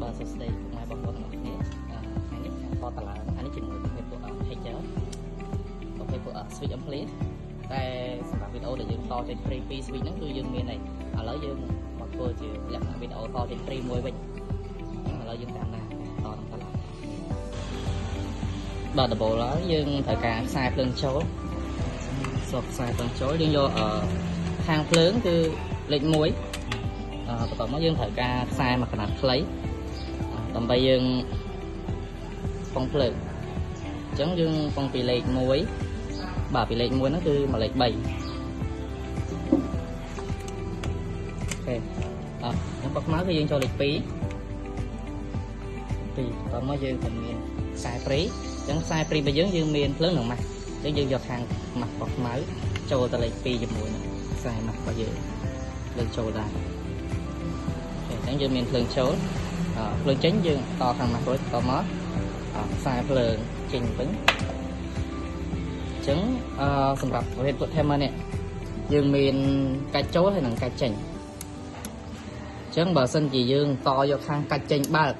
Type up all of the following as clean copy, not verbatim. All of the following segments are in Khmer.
បាទសួស្តីពុកម៉ែបងប្អូនទាំងអស់គ្នាថ្ងៃនេះខាងតតឡើងថ្ងៃនេះជាមួយប្រភេទពួក Hager ប្រភេទពួក switch ampli តែសម្រាប់វីដេអូដែលយើងតចេញ free 2 switch ហ្នឹងគឺយើងមានហើយឥឡូវយើងមកធ្វើជាលក្ខណៈវីដេអូតចេញ free មួយវិញឥឡូវយើងតាមណាតនឹងតឡើងបាទដំបូងឡើយយើងត្រូវការខ្សែភ្លើងចូលសបខ្សែភ្លើងចូលយើងយកខាងភ្លើងគឺលេខ1បន្ទាប់មកយើងត្រូវការខ្សែមួយខ្នាតខ្លីដើម្បីយើងពងភ្លើងអញ្ចឹងយើងពងពីលេខ1បាទពីលេខ1ហ្នឹងគឺមកលេខ3អូខេខ្ញុំបកមកគឺយើងចូលលេខ2បន្ទាប់មកយើងក៏មានខ្សែព្រីអញ្ចឹងខ្សែព្រីរបស់យើងមានភ្លើងនឹងម៉ាស់អញ្ចឹងយើងយកខាងម៉ាស់បកខ្មៅចូលទៅលេខ2ជាមួយនឹងខ្សែម៉ាស់របស់យើងលើកចូលដែរអញ្ចឹងយើងមានភ្លើងចូលភ្លើងចេញយើងតខាងម៉ាស់រួចតមកខ្សែភ្លើងចេញវិញអញ្ចឹងសម្រាប់ប្រភេទពួក timer នេះយើងមានកាច់ចូលហើយនិងកាច់ចេញអញ្ចឹងបើសិនជាយើងតយកខាងកាច់ចេញបើក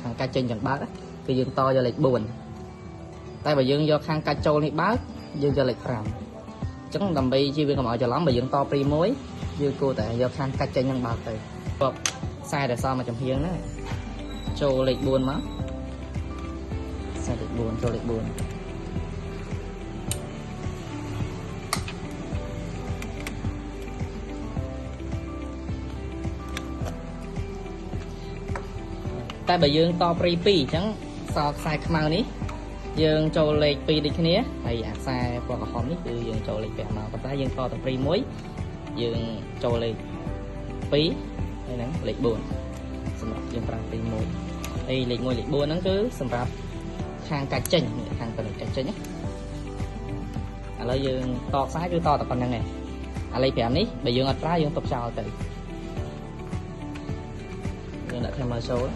ខាងកាច់ចេញចឹងបើកគឺយើងតយកលេខ4តែបើយើងយកខាងកាច់ចូលនេះបើកយើងយកលេខ5អញ្ចឹងដើម្បីជៀសវាងកុំឲ្យច្រឡំបើយើងតព្រីមួយយើងគួរតែយកខាងកាច់ចេញហ្នឹងបើកទៅខ្សែដែលសល់មកចំហៀងហ្នឹងចូលលេខ4មកខ្សែលេខ4ចូលលេខ4តែបើយើងតព្រី2អញ្ចឹងសល់ខ្សែខ្មៅនេះយើងចូលលេខ2ដូចគ្នាហើយអាខ្សែពណ៌ក្រហមនេះគឺយើងចូលលេខ5មកប៉ុន្តែយើងតទៅព្រី1យើងចូលលេខ2ហើយហ្នឹងលេខ4សម្រាប់យើងប្រើព្រី1ហើយលេខ1លេខ4ហ្នឹងគឺសម្រាប់ខាងកាច់ចេញខាងទៅកាច់ចេញណាឥឡូវយើងតខ្សែគឺតតែប៉ុណ្្នឹងឯងអាលេខ5នេះបើយើងអត់ប្រើយើងទុកចោលទៅយើងដាក់ timer ចូល